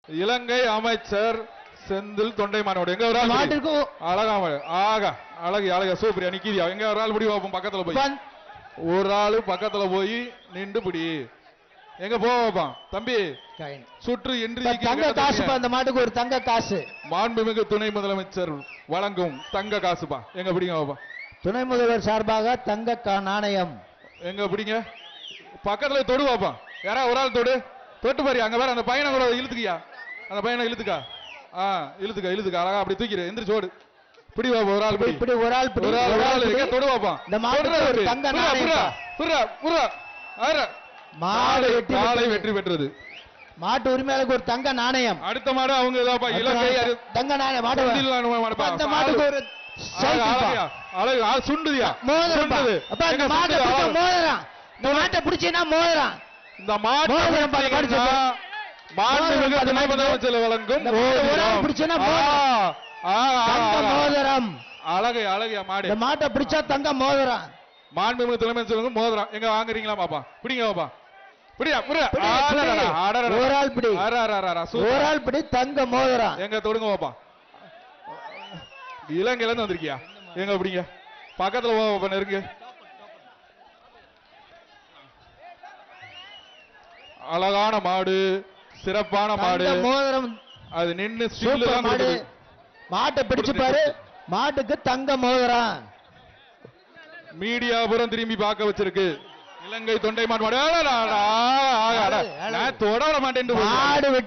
இலங்கை அமைச்சர் செந்தில் தொண்டைமானோட எங்க ஒரு ஆள் மாட்டிற்கு அழகா ஆகா அழகு அழகா சூப்பரியா நிக்கிதியா எங்க ஒரு ஆள் பிடி வைப்போம் பக்கத்துல போய் ஒரு ஆளு பக்கத்துல போய் நின்று பிடி எங்க போவான் தம்பி சுற்று என்று தங்க காசு அந்த மாட்டுக்கு ஒரு தங்க காசு மாண்புமிகு துணை முதலமைச்சர் வழங்கும் தங்க காசுப்பா எங்க பிடிங்க பாப்பா துணை முதல்வர் சார்பாக தங்க நாணயம் எங்க பிடிங்க பக்கத்துல தொடு பாப்பா யாரா ஒரு ஆள் தொட்டு பாரு அங்க வேற அந்த பையனை கூட இழுத்துக்கியா அந்த பையனை இழுத்துக்கா இழுத்துக்கா அழகா அப்படி தூக்கிடு எந்திரிச்சு ஓடு பிடி பாப்பா ஒரு ஆள் இப்படி ஒரு ஆள் தொடு பாப்பா இந்த மாட்டுக்கு தங்க நாணயம் மாடு வெற்றி பெற்றது மாட்டு உரிமையாளருக்கு ஒரு தங்க நாணயம் அடுத்த மாடு அவங்க இலங்கை தங்க நாணயம் மாட்டுக்கு ஒரு சுண்டுதியா மோதிரம் இந்த மாட்டை பிடிச்சா மோதிரம் இந்த மாட்டு வழங்கும் மோதிரம் அழகு அழகியா மாடு இந்த மாட்டை பிடிச்சா தங்க மோதிரம் மாண்புமிகு தலைமை சொல்லுங்க மோதிரம் எங்க வாங்குறீங்களா பாப்பா பிடிங்க பாப்பா பிடியா ஒரு ஆள் பிடி ஒரு ஆள் பிடி தங்க மோதிரம் எங்க தொடுங்க பாப்பா இலங்கையில இருந்து வந்திருக்கியா எங்க பிடிங்க பக்கத்துல பாப்பா நெருங்க அழகான மாடு சிறப்பான மாடு மோதிரம் அது நின்னு மாடு மாட்டை பிடிச்சு பாரு மாட்டுக்கு தங்க மோதிரம் மீடியா புறம் திரும்பி பார்க்க வச்சிருக்கு இலங்கை தொண்டைமான் மாடு தொட மாட்டேன்